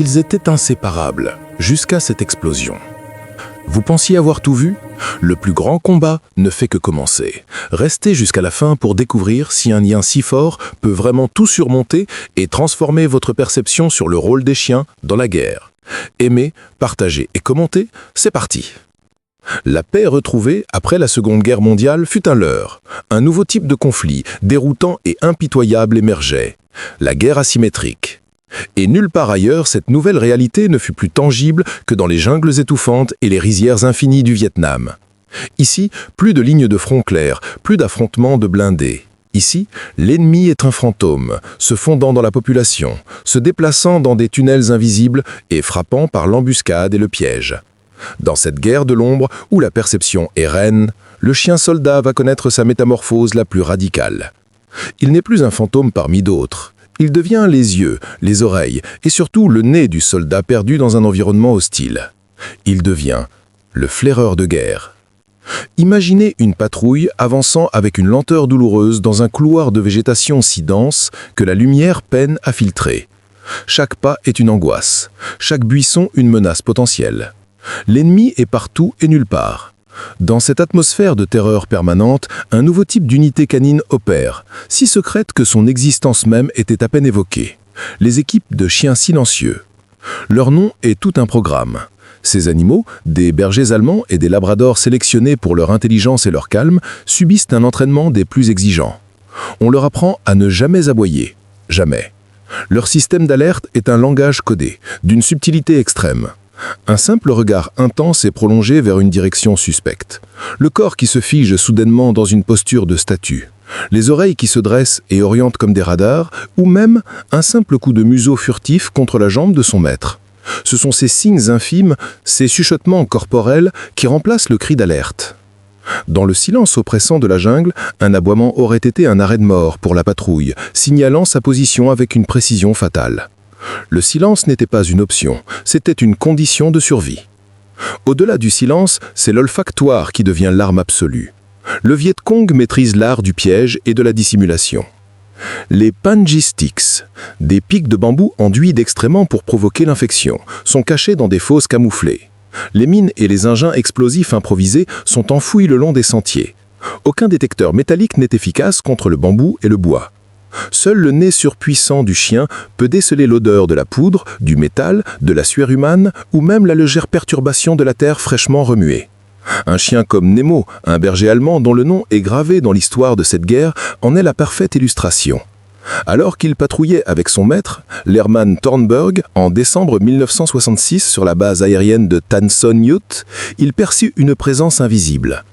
Ils étaient inséparables, jusqu'à cette explosion. Vous pensiez avoir tout vu? Le plus grand combat ne fait que commencer. Restez jusqu'à la fin pour découvrir si un lien si fort peut vraiment tout surmonter et transformer votre perception sur le rôle des chiens dans la guerre. Aimez, partagez et commentez, c'est parti! La paix retrouvée après la Seconde Guerre mondiale fut un leurre. Un nouveau type de conflit, déroutant et impitoyable émergeait. La guerre asymétrique. Et nulle part ailleurs, cette nouvelle réalité ne fut plus tangible que dans les jungles étouffantes et les rizières infinies du Vietnam. Ici, plus de lignes de front claires, plus d'affrontements de blindés. Ici, l'ennemi est un fantôme, se fondant dans la population, se déplaçant dans des tunnels invisibles et frappant par l'embuscade et le piège. Dans cette guerre de l'ombre où la perception est reine, le chien soldat va connaître sa métamorphose la plus radicale. Il n'est plus un fantôme parmi d'autres. Il devient les yeux, les oreilles et surtout le nez du soldat perdu dans un environnement hostile. Il devient le flaireur de guerre. Imaginez une patrouille avançant avec une lenteur douloureuse dans un couloir de végétation si dense que la lumière peine à filtrer. Chaque pas est une angoisse, chaque buisson une menace potentielle. L'ennemi est partout et nulle part. Dans cette atmosphère de terreur permanente, un nouveau type d'unité canine opère, si secrète que son existence même était à peine évoquée. Les équipes de chiens silencieux. Leur nom est tout un programme. Ces animaux, des bergers allemands et des labradors sélectionnés pour leur intelligence et leur calme, subissent un entraînement des plus exigeants. On leur apprend à ne jamais aboyer. Jamais. Leur système d'alerte est un langage codé, d'une subtilité extrême. Un simple regard intense et prolongé vers une direction suspecte. Le corps qui se fige soudainement dans une posture de statue. Les oreilles qui se dressent et orientent comme des radars, ou même un simple coup de museau furtif contre la jambe de son maître. Ce sont ces signes infimes, ces chuchotements corporels qui remplacent le cri d'alerte. Dans le silence oppressant de la jungle, un aboiement aurait été un arrêt de mort pour la patrouille, signalant sa position avec une précision fatale. Le silence n'était pas une option, c'était une condition de survie. Au-delà du silence, c'est l'olfactoire qui devient l'arme absolue. Le Viet Cong maîtrise l'art du piège et de la dissimulation. Les Panji Sticks, des pics de bambou enduits d'excréments pour provoquer l'infection, sont cachés dans des fosses camouflées. Les mines et les engins explosifs improvisés sont enfouis le long des sentiers. Aucun détecteur métallique n'est efficace contre le bambou et le bois. Seul le nez surpuissant du chien peut déceler l'odeur de la poudre, du métal, de la sueur humaine ou même la légère perturbation de la terre fraîchement remuée. Un chien comme Nemo, un berger allemand dont le nom est gravé dans l'histoire de cette guerre, en est la parfaite illustration. Alors qu'il patrouillait avec son maître, l'Airman Thornburg, en décembre 1966 sur la base aérienne de Tan Son Nhut, il perçut une présence invisible.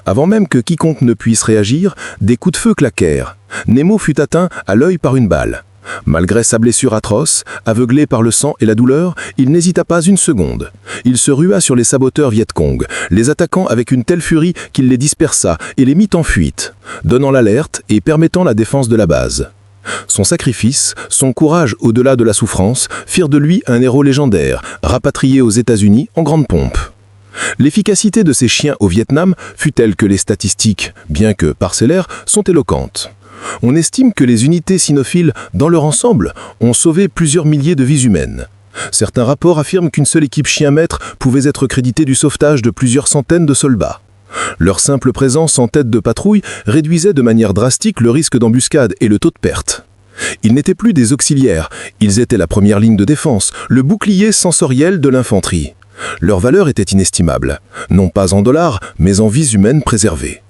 Avant même que quiconque ne puisse réagir, des coups de feu claquèrent. Nemo fut atteint à l'œil par une balle. Malgré sa blessure atroce, aveuglé par le sang et la douleur, il n'hésita pas une seconde. Il se rua sur les saboteurs Viet Cong, les attaquant avec une telle furie qu'il les dispersa et les mit en fuite, donnant l'alerte et permettant la défense de la base. Son sacrifice, son courage au-delà de la souffrance, firent de lui un héros légendaire, rapatrié aux États-Unis en grande pompe. L'efficacité de ces chiens au Vietnam fut telle que les statistiques, bien que parcellaires, sont éloquentes. On estime que les unités cynophiles, dans leur ensemble, ont sauvé plusieurs milliers de vies humaines. Certains rapports affirment qu'une seule équipe chien-maître pouvait être créditée du sauvetage de plusieurs centaines de soldats. Leur simple présence en tête de patrouille réduisait de manière drastique le risque d'embuscade et le taux de perte. Ils n'étaient plus des auxiliaires, ils étaient la première ligne de défense, le bouclier sensoriel de l'infanterie. Leur valeur était inestimable, non pas en dollars, mais en vies humaines préservées.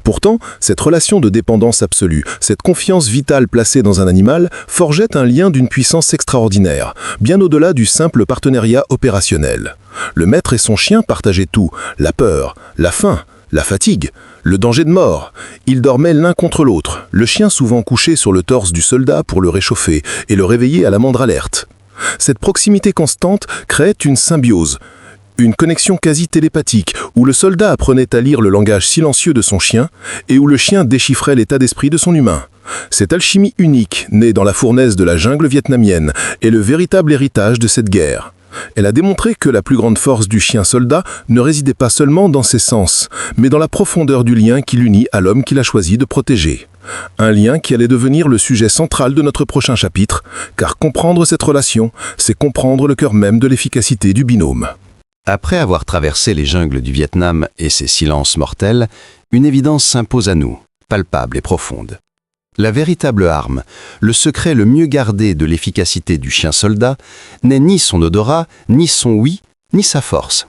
Pourtant, cette relation de dépendance absolue, cette confiance vitale placée dans un animal, forgeait un lien d'une puissance extraordinaire, bien au-delà du simple partenariat opérationnel. Le maître et son chien partageaient tout, la peur, la faim, la fatigue, le danger de mort. Ils dormaient l'un contre l'autre, le chien souvent couché sur le torse du soldat pour le réchauffer et le réveiller à la moindre alerte. Cette proximité constante créait une symbiose, une connexion quasi télépathique, où le soldat apprenait à lire le langage silencieux de son chien et où le chien déchiffrait l'état d'esprit de son humain. Cette alchimie unique, née dans la fournaise de la jungle vietnamienne, est le véritable héritage de cette guerre. Elle a démontré que la plus grande force du chien soldat ne résidait pas seulement dans ses sens, mais dans la profondeur du lien qui l'unit à l'homme qu'il a choisi de protéger. Un lien qui allait devenir le sujet central de notre prochain chapitre, car comprendre cette relation, c'est comprendre le cœur même de l'efficacité du binôme. Après avoir traversé les jungles du Vietnam et ses silences mortels, une évidence s'impose à nous, palpable et profonde. La véritable arme, le secret le mieux gardé de l'efficacité du chien soldat, n'est ni son odorat, ni son ouïe, ni sa force.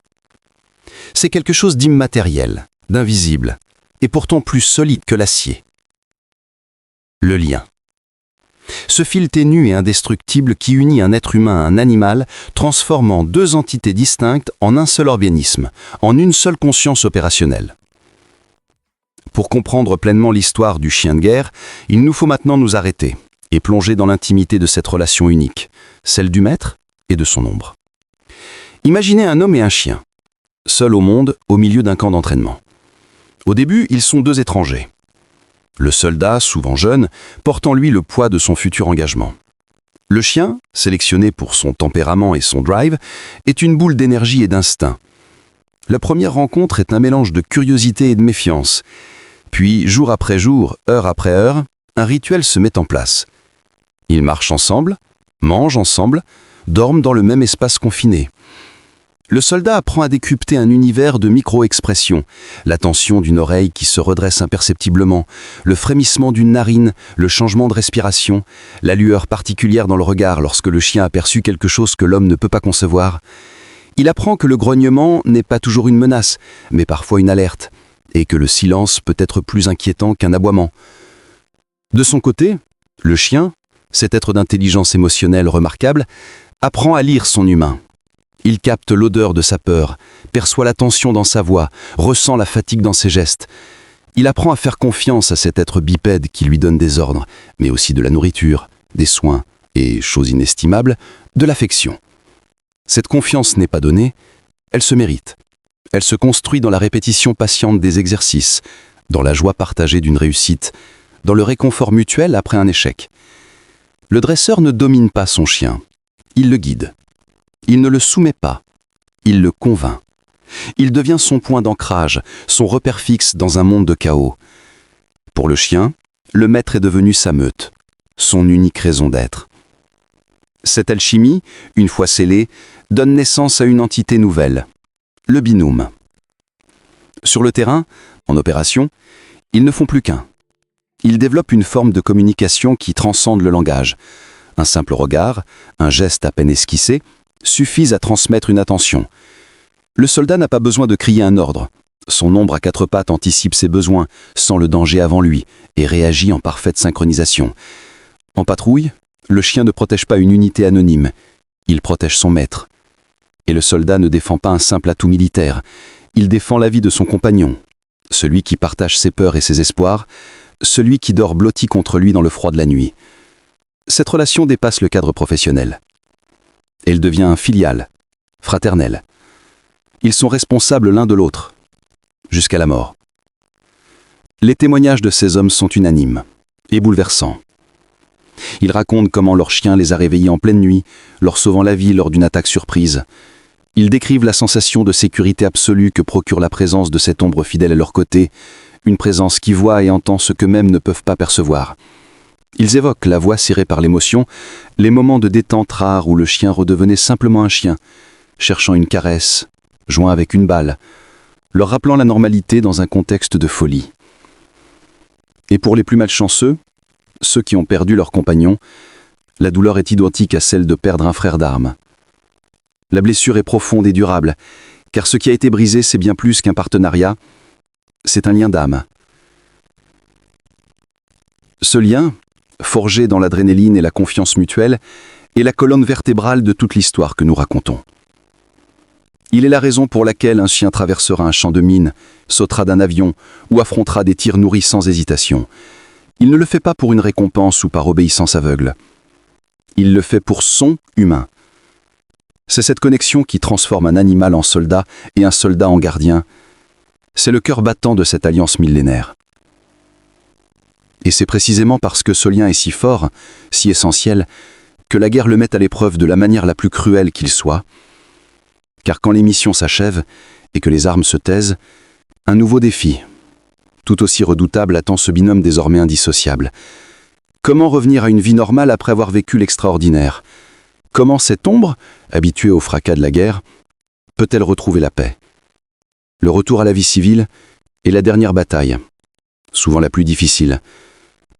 C'est quelque chose d'immatériel, d'invisible, et pourtant plus solide que l'acier. Le lien. Ce fil ténu et indestructible qui unit un être humain à un animal, transformant deux entités distinctes en un seul organisme, en une seule conscience opérationnelle. Pour comprendre pleinement l'histoire du chien de guerre, il nous faut maintenant nous arrêter et plonger dans l'intimité de cette relation unique, celle du maître et de son ombre. Imaginez un homme et un chien, seuls au monde, au milieu d'un camp d'entraînement. Au début, ils sont deux étrangers. Le soldat, souvent jeune, porte en lui le poids de son futur engagement. Le chien, sélectionné pour son tempérament et son drive, est une boule d'énergie et d'instinct. La première rencontre est un mélange de curiosité et de méfiance. Puis, jour après jour, heure après heure, un rituel se met en place. Ils marchent ensemble, mangent ensemble, dorment dans le même espace confiné. Le soldat apprend à décrypter un univers de micro-expressions, la tension d'une oreille qui se redresse imperceptiblement, le frémissement d'une narine, le changement de respiration, la lueur particulière dans le regard lorsque le chien aperçut quelque chose que l'homme ne peut pas concevoir. Il apprend que le grognement n'est pas toujours une menace, mais parfois une alerte, et que le silence peut être plus inquiétant qu'un aboiement. De son côté, le chien, cet être d'intelligence émotionnelle remarquable, apprend à lire son humain. Il capte l'odeur de sa peur, perçoit la tension dans sa voix, ressent la fatigue dans ses gestes. Il apprend à faire confiance à cet être bipède qui lui donne des ordres, mais aussi de la nourriture, des soins et, chose inestimable, de l'affection. Cette confiance n'est pas donnée, elle se mérite. Elle se construit dans la répétition patiente des exercices, dans la joie partagée d'une réussite, dans le réconfort mutuel après un échec. Le dresseur ne domine pas son chien, il le guide. Il ne le soumet pas, il le convainc. Il devient son point d'ancrage, son repère fixe dans un monde de chaos. Pour le chien, le maître est devenu sa meute, son unique raison d'être. Cette alchimie, une fois scellée, donne naissance à une entité nouvelle, le binôme. Sur le terrain, en opération, ils ne font plus qu'un. Ils développent une forme de communication qui transcende le langage. Un simple regard, un geste à peine esquissé, suffisent à transmettre une attention. Le soldat n'a pas besoin de crier un ordre. Son ombre à quatre pattes anticipe ses besoins, sent le danger avant lui et réagit en parfaite synchronisation. En patrouille, le chien ne protège pas une unité anonyme, il protège son maître. Et le soldat ne défend pas un simple atout militaire, il défend la vie de son compagnon, celui qui partage ses peurs et ses espoirs, celui qui dort blotti contre lui dans le froid de la nuit. Cette relation dépasse le cadre professionnel. Elle devient filiale, fraternelle. Ils sont responsables l'un de l'autre, jusqu'à la mort. Les témoignages de ces hommes sont unanimes et bouleversants. Ils racontent comment leur chien les a réveillés en pleine nuit, leur sauvant la vie lors d'une attaque surprise. Ils décrivent la sensation de sécurité absolue que procure la présence de cette ombre fidèle à leur côté, une présence qui voit et entend ce qu'eux-mêmes ne peuvent pas percevoir. Ils évoquent la voix cirée par l'émotion, les moments de détente rares où le chien redevenait simplement un chien, cherchant une caresse, joint avec une balle, leur rappelant la normalité dans un contexte de folie. Et pour les plus malchanceux, ceux qui ont perdu leur compagnon, la douleur est identique à celle de perdre un frère d'armes. La blessure est profonde et durable, car ce qui a été brisé, c'est bien plus qu'un partenariat, c'est un lien d'âme. Ce lien, forgé dans l'adrénaline et la confiance mutuelle, est la colonne vertébrale de toute l'histoire que nous racontons. Il est la raison pour laquelle un chien traversera un champ de mines, sautera d'un avion ou affrontera des tirs nourris sans hésitation. Il ne le fait pas pour une récompense ou par obéissance aveugle. Il le fait pour son humain. C'est cette connexion qui transforme un animal en soldat et un soldat en gardien. C'est le cœur battant de cette alliance millénaire. Et c'est précisément parce que ce lien est si fort, si essentiel, que la guerre le met à l'épreuve de la manière la plus cruelle qu'il soit, Car quand les missions s'achèvent et que les armes se taisent, un nouveau défi, tout aussi redoutable, attend ce binôme désormais indissociable. Comment revenir à une vie normale après avoir vécu l'extraordinaire? Comment cette ombre, habituée au fracas de la guerre, peut-elle retrouver la paix? Le retour à la vie civile est la dernière bataille, souvent la plus difficile,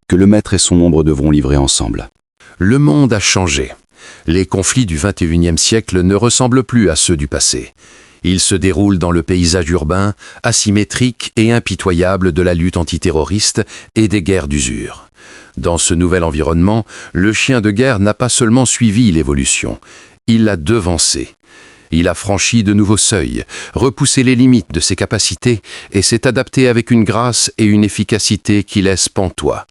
que le maître et son ombre devront livrer ensemble. Le monde a changé. Les conflits du XXIe siècle ne ressemblent plus à ceux du passé. Ils se déroulent dans le paysage urbain, asymétrique et impitoyable de la lutte antiterroriste et des guerres d'usure. Dans ce nouvel environnement, le chien de guerre n'a pas seulement suivi l'évolution, il l'a devancée. Il a franchi de nouveaux seuils, repoussé les limites de ses capacités et s'est adapté avec une grâce et une efficacité qui laissent pantois.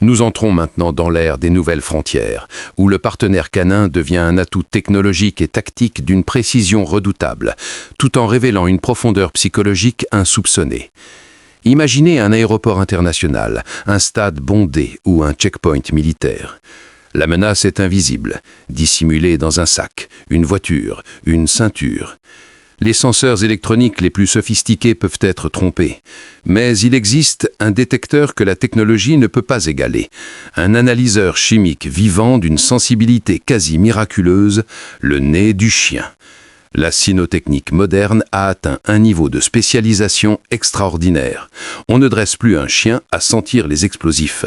Nous entrons maintenant dans l'ère des nouvelles frontières, où le partenaire canin devient un atout technologique et tactique d'une précision redoutable, tout en révélant une profondeur psychologique insoupçonnée. Imaginez un aéroport international, un stade bondé ou un checkpoint militaire. La menace est invisible, dissimulée dans un sac, une voiture, une ceinture. Les senseurs électroniques les plus sophistiqués peuvent être trompés, mais il existe un détecteur que la technologie ne peut pas égaler, un analyseur chimique vivant d'une sensibilité quasi miraculeuse, le nez du chien. La cynotechnique moderne a atteint un niveau de spécialisation extraordinaire. On ne dresse plus un chien à sentir les explosifs.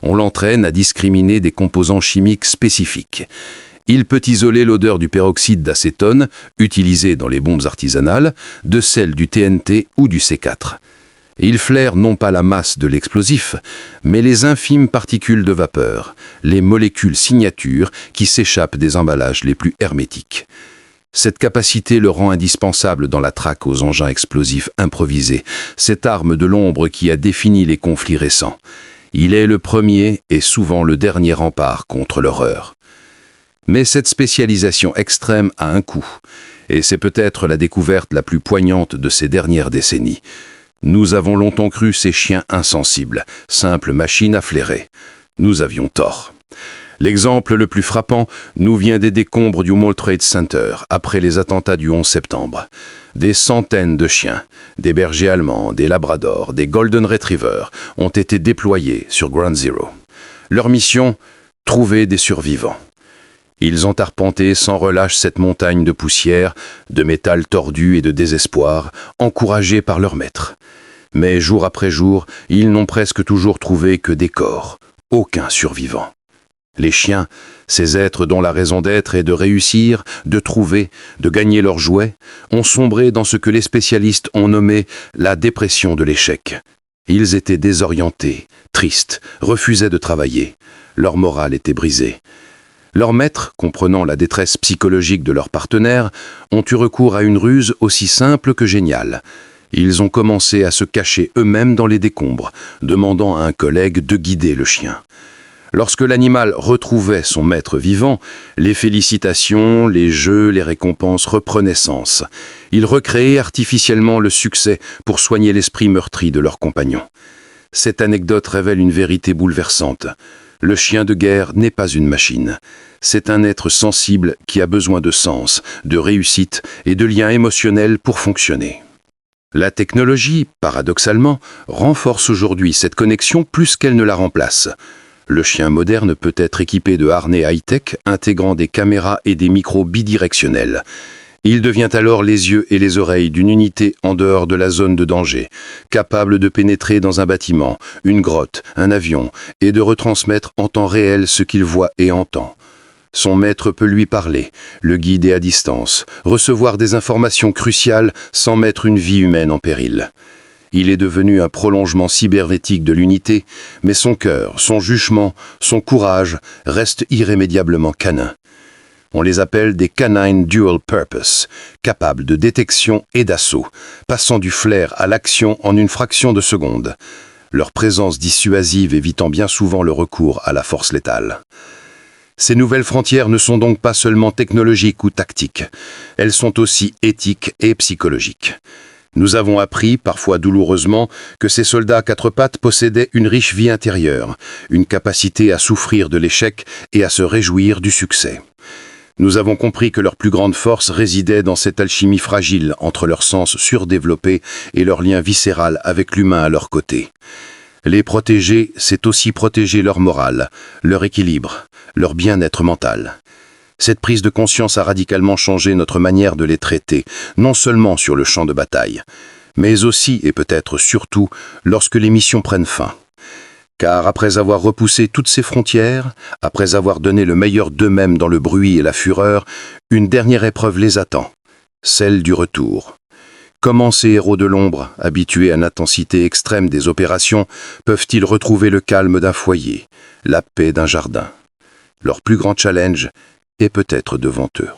On l'entraîne à discriminer des composants chimiques spécifiques. Il peut isoler l'odeur du peroxyde d'acétone, utilisé dans les bombes artisanales, de celle du TNT ou du C4. Il flaire non pas la masse de l'explosif, mais les infimes particules de vapeur, les molécules signatures qui s'échappent des emballages les plus hermétiques. Cette capacité le rend indispensable dans la traque aux engins explosifs improvisés, cette arme de l'ombre qui a défini les conflits récents. Il est le premier et souvent le dernier rempart contre l'horreur. Mais cette spécialisation extrême a un coût, et c'est peut-être la découverte la plus poignante de ces dernières décennies. Nous avons longtemps cru ces chiens insensibles, simples machines à flairer. Nous avions tort. L'exemple le plus frappant nous vient des décombres du World Trade Center après les attentats du 11 septembre. Des centaines de chiens, des bergers allemands, des labradors, des golden retrievers ont été déployés sur Ground Zero. Leur mission, trouver des survivants. Ils ont arpenté sans relâche cette montagne de poussière, de métal tordu et de désespoir, encouragés par leur maître. Mais jour après jour, ils n'ont presque toujours trouvé que des corps, aucun survivant. Les chiens, ces êtres dont la raison d'être est de réussir, de trouver, de gagner leurs jouets, ont sombré dans ce que les spécialistes ont nommé la dépression de l'échec. Ils étaient désorientés, tristes, refusaient de travailler. Leur morale était brisée. Leurs maîtres, comprenant la détresse psychologique de leurs partenaires, ont eu recours à une ruse aussi simple que géniale. Ils ont commencé à se cacher eux-mêmes dans les décombres, demandant à un collègue de guider le chien. Lorsque l'animal retrouvait son maître vivant, les félicitations, les jeux, les récompenses reprenaient sens. Ils recréaient artificiellement le succès pour soigner l'esprit meurtri de leurs compagnons. Cette anecdote révèle une vérité bouleversante. Le chien de guerre n'est pas une machine. C'est un être sensible qui a besoin de sens, de réussite et de liens émotionnels pour fonctionner. La technologie, paradoxalement, renforce aujourd'hui cette connexion plus qu'elle ne la remplace. Le chien moderne peut être équipé de harnais high-tech intégrant des caméras et des micros bidirectionnels. Il devient alors les yeux et les oreilles d'une unité en dehors de la zone de danger, capable de pénétrer dans un bâtiment, une grotte, un avion, et de retransmettre en temps réel ce qu'il voit et entend. Son maître peut lui parler, le guider à distance, recevoir des informations cruciales sans mettre une vie humaine en péril. Il est devenu un prolongement cybernétique de l'unité, mais son cœur, son jugement, son courage restent irrémédiablement canins. On les appelle des canines dual purpose, capables de détection et d'assaut, passant du flair à l'action en une fraction de seconde. Leur présence dissuasive évitant bien souvent le recours à la force létale. Ces nouvelles frontières ne sont donc pas seulement technologiques ou tactiques, elles sont aussi éthiques et psychologiques. Nous avons appris, parfois douloureusement, que ces soldats à quatre pattes possédaient une riche vie intérieure, une capacité à souffrir de l'échec et à se réjouir du succès. Nous avons compris que leur plus grande force résidait dans cette alchimie fragile entre leur sens surdéveloppé et leur lien viscéral avec l'humain à leur côté. Les protéger, c'est aussi protéger leur morale, leur équilibre, leur bien-être mental. Cette prise de conscience a radicalement changé notre manière de les traiter, non seulement sur le champ de bataille, mais aussi et peut-être surtout lorsque les missions prennent fin. Car après avoir repoussé toutes ces frontières, après avoir donné le meilleur d'eux-mêmes dans le bruit et la fureur, une dernière épreuve les attend, celle du retour. Comment ces héros de l'ombre, habitués à l'intensité extrême des opérations, peuvent-ils retrouver le calme d'un foyer, la paix d'un jardin? Leur plus grand challenge est peut-être devant eux.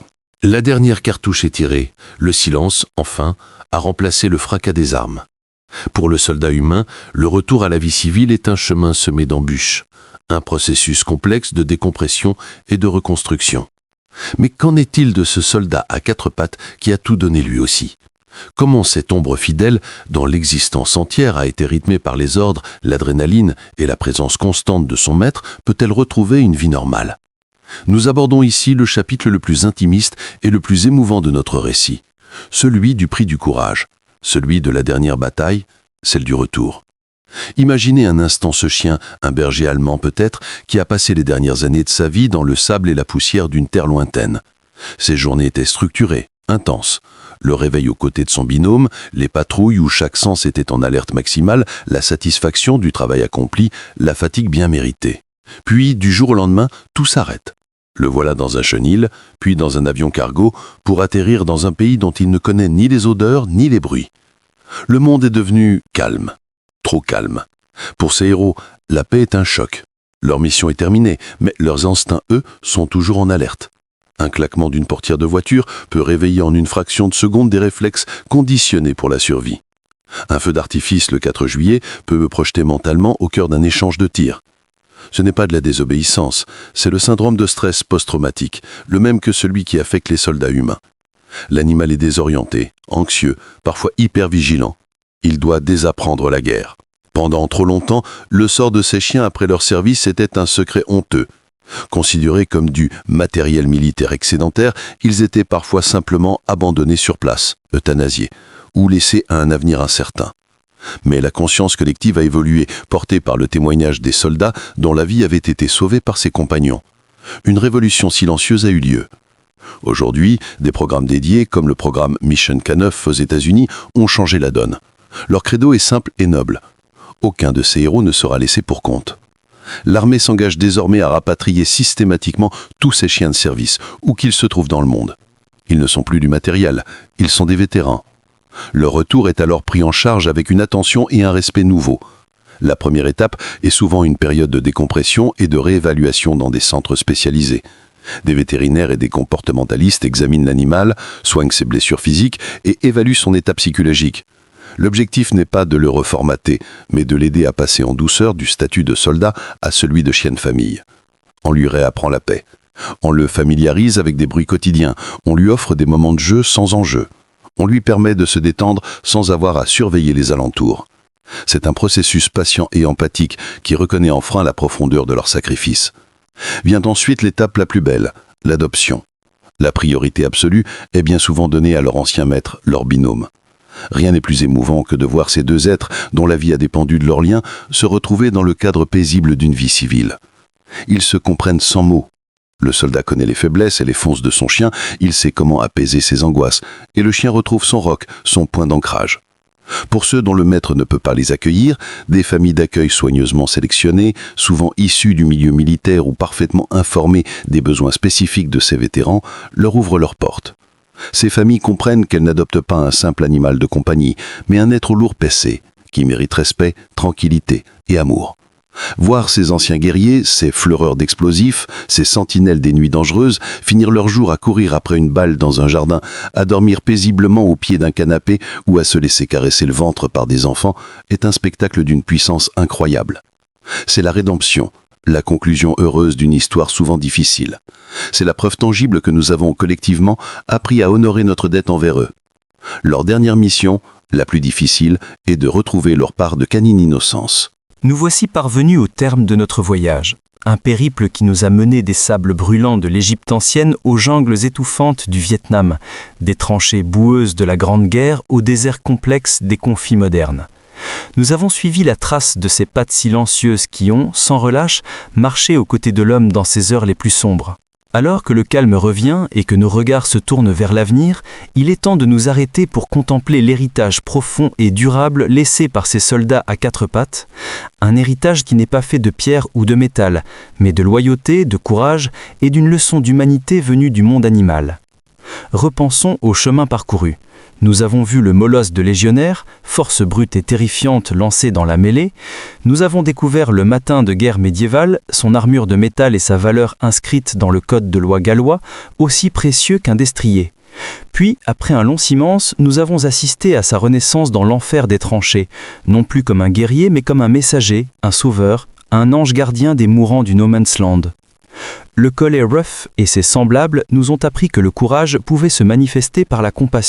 La dernière cartouche est tirée. Le silence, enfin, a remplacé le fracas des armes. Pour le soldat humain, le retour à la vie civile est un chemin semé d'embûches, un processus complexe de décompression et de reconstruction. Mais qu'en est-il de ce soldat à quatre pattes qui a tout donné lui aussi? Comment cette ombre fidèle, dont l'existence entière a été rythmée par les ordres, l'adrénaline et la présence constante de son maître, peut-elle retrouver une vie normale? Nous abordons ici le chapitre le plus intimiste et le plus émouvant de notre récit, celui du prix du courage, celui de la dernière bataille, celle du retour. Imaginez un instant ce chien, un berger allemand peut-être, qui a passé les dernières années de sa vie dans le sable et la poussière d'une terre lointaine. Ses journées étaient structurées, intenses. Le réveil aux côtés de son binôme, les patrouilles où chaque sens était en alerte maximale, la satisfaction du travail accompli, la fatigue bien méritée. Puis, du jour au lendemain, tout s'arrête. Le voilà dans un chenil, puis dans un avion cargo, pour atterrir dans un pays dont il ne connaît ni les odeurs ni les bruits. Le monde est devenu calme, trop calme. Pour ces héros, la paix est un choc. Leur mission est terminée, mais leurs instincts, eux, sont toujours en alerte. Un claquement d'une portière de voiture peut réveiller en une fraction de seconde des réflexes conditionnés pour la survie. Un feu d'artifice le 4 juillet peut me projeter mentalement au cœur d'un échange de tirs. Ce n'est pas de la désobéissance, c'est le syndrome de stress post-traumatique, le même que celui qui affecte les soldats humains. L'animal est désorienté, anxieux, parfois hyper vigilant. Il doit désapprendre la guerre. Pendant trop longtemps, le sort de ces chiens après leur service était un secret honteux. Considérés comme du matériel militaire excédentaire, ils étaient parfois simplement abandonnés sur place, euthanasiés, ou laissés à un avenir incertain. Mais la conscience collective a évolué, portée par le témoignage des soldats dont la vie avait été sauvée par ses compagnons. Une révolution silencieuse a eu lieu. Aujourd'hui, des programmes dédiés, comme le programme Mission K9 aux États-Unis, ont changé la donne. Leur credo est simple et noble. Aucun de ces héros ne sera laissé pour compte. L'armée s'engage désormais à rapatrier systématiquement tous ces chiens de service, où qu'ils se trouvent dans le monde. Ils ne sont plus du matériel, ils sont des vétérans. Leur retour est alors pris en charge avec une attention et un respect nouveaux. La première étape est souvent une période de décompression et de réévaluation dans des centres spécialisés. Des vétérinaires et des comportementalistes examinent l'animal, soignent ses blessures physiques et évaluent son état psychologique. L'objectif n'est pas de le reformater, mais de l'aider à passer en douceur du statut de soldat à celui de chien de famille. On lui réapprend la paix. On le familiarise avec des bruits quotidiens. On lui offre des moments de jeu sans enjeu. On lui permet de se détendre sans avoir à surveiller les alentours. C'est un processus patient et empathique qui reconnaît enfin la profondeur de leur sacrifice. Vient ensuite l'étape la plus belle, l'adoption. La priorité absolue est bien souvent donnée à leur ancien maître, leur binôme. Rien n'est plus émouvant que de voir ces deux êtres, dont la vie a dépendu de leur lien, se retrouver dans le cadre paisible d'une vie civile. Ils se comprennent sans mots. Le soldat connaît les faiblesses et les fonces de son chien, il sait comment apaiser ses angoisses, et le chien retrouve son roc, son point d'ancrage. Pour ceux dont le maître ne peut pas les accueillir, des familles d'accueil soigneusement sélectionnées, souvent issues du milieu militaire ou parfaitement informées des besoins spécifiques de ces vétérans, leur ouvrent leurs portes. Ces familles comprennent qu'elles n'adoptent pas un simple animal de compagnie, mais un être au lourd passé, qui mérite respect, tranquillité et amour. Voir ces anciens guerriers, ces fleureurs d'explosifs, ces sentinelles des nuits dangereuses, finir leur jour à courir après une balle dans un jardin, à dormir paisiblement au pied d'un canapé ou à se laisser caresser le ventre par des enfants, est un spectacle d'une puissance incroyable. C'est la rédemption, la conclusion heureuse d'une histoire souvent difficile. C'est la preuve tangible que nous avons collectivement appris à honorer notre dette envers eux. Leur dernière mission, la plus difficile, est de retrouver leur part de canine innocence. Nous voici parvenus au terme de notre voyage. Un périple qui nous a menés des sables brûlants de l'Égypte ancienne aux jungles étouffantes du Vietnam, des tranchées boueuses de la Grande Guerre au désert complexe des conflits modernes. Nous avons suivi la trace de ces pattes silencieuses qui ont, sans relâche, marché aux côtés de l'homme dans ses heures les plus sombres. Alors que le calme revient et que nos regards se tournent vers l'avenir, il est temps de nous arrêter pour contempler l'héritage profond et durable laissé par ces soldats à quatre pattes, un héritage qui n'est pas fait de pierre ou de métal, mais de loyauté, de courage et d'une leçon d'humanité venue du monde animal. Repensons au chemin parcouru. Nous avons vu le molosse de légionnaire, force brute et terrifiante lancée dans la mêlée. Nous avons découvert le matin de guerre médiévale, son armure de métal et sa valeur inscrite dans le code de loi gallois, aussi précieux qu'un destrier. Puis, après un long silence, nous avons assisté à sa renaissance dans l'enfer des tranchées, non plus comme un guerrier, mais comme un messager, un sauveur, un ange gardien des mourants du No Man's Land. Le collet Ruff et ses semblables nous ont appris que le courage pouvait se manifester par la compassion.